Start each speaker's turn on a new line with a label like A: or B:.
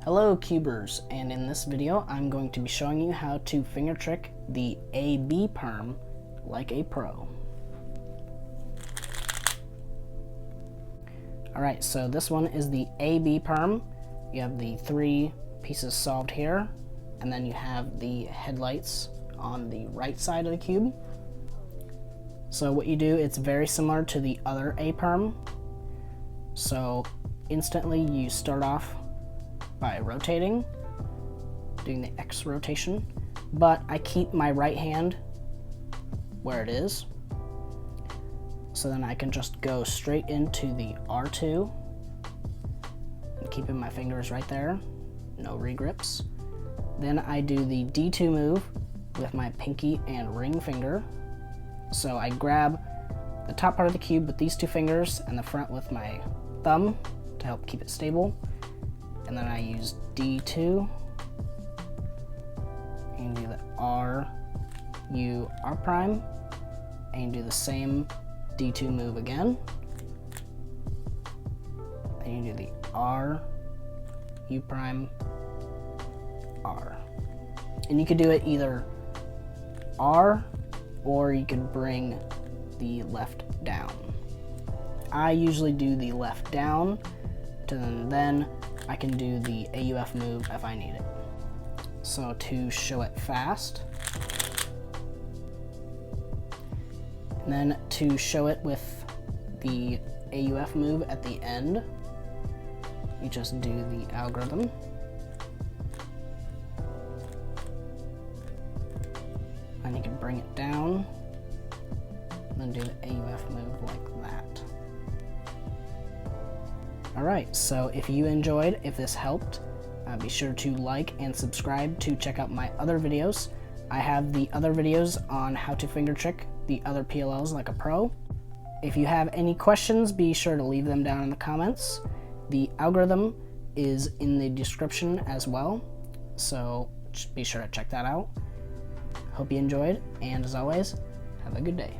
A: Hello cubers, and in this video I'm going to be showing you how to finger trick the a-perm like a pro. Alright, so this one is the a-perm. You have the three pieces solved here, and then you have the headlights on the right side of the cube. So what you do, it's very similar to the other a-perm. So instantly you start off by rotating, doing the X rotation, but I keep my right hand where it is, so then I can just go straight into the R2 and keeping my fingers right there, no regrips. Then I do the D2 move with my pinky and ring finger. So I grab the top part of the cube with these two fingers and the front with my thumb to help keep it stable. And then I use D2 and do the R, U, R prime, and do the same D2 move again. Then you do the R, U prime, R. And you could do it either R, or you could bring the left down. I usually do the left down, and then I can do the AUF move if I need it. So to show it fast, and then to show it with the AUF move at the end, you just do the algorithm. And you can bring it down, and then do the AUF move like that. Alright, so if you enjoyed, if this helped, be sure to like and subscribe to check out my other videos. I have the other videos on how to finger trick the other PLLs like a pro. If you have any questions, be sure to leave them down in the comments. The algorithm is in the description as well, so be sure to check that out. Hope you enjoyed, and as always, have a good day.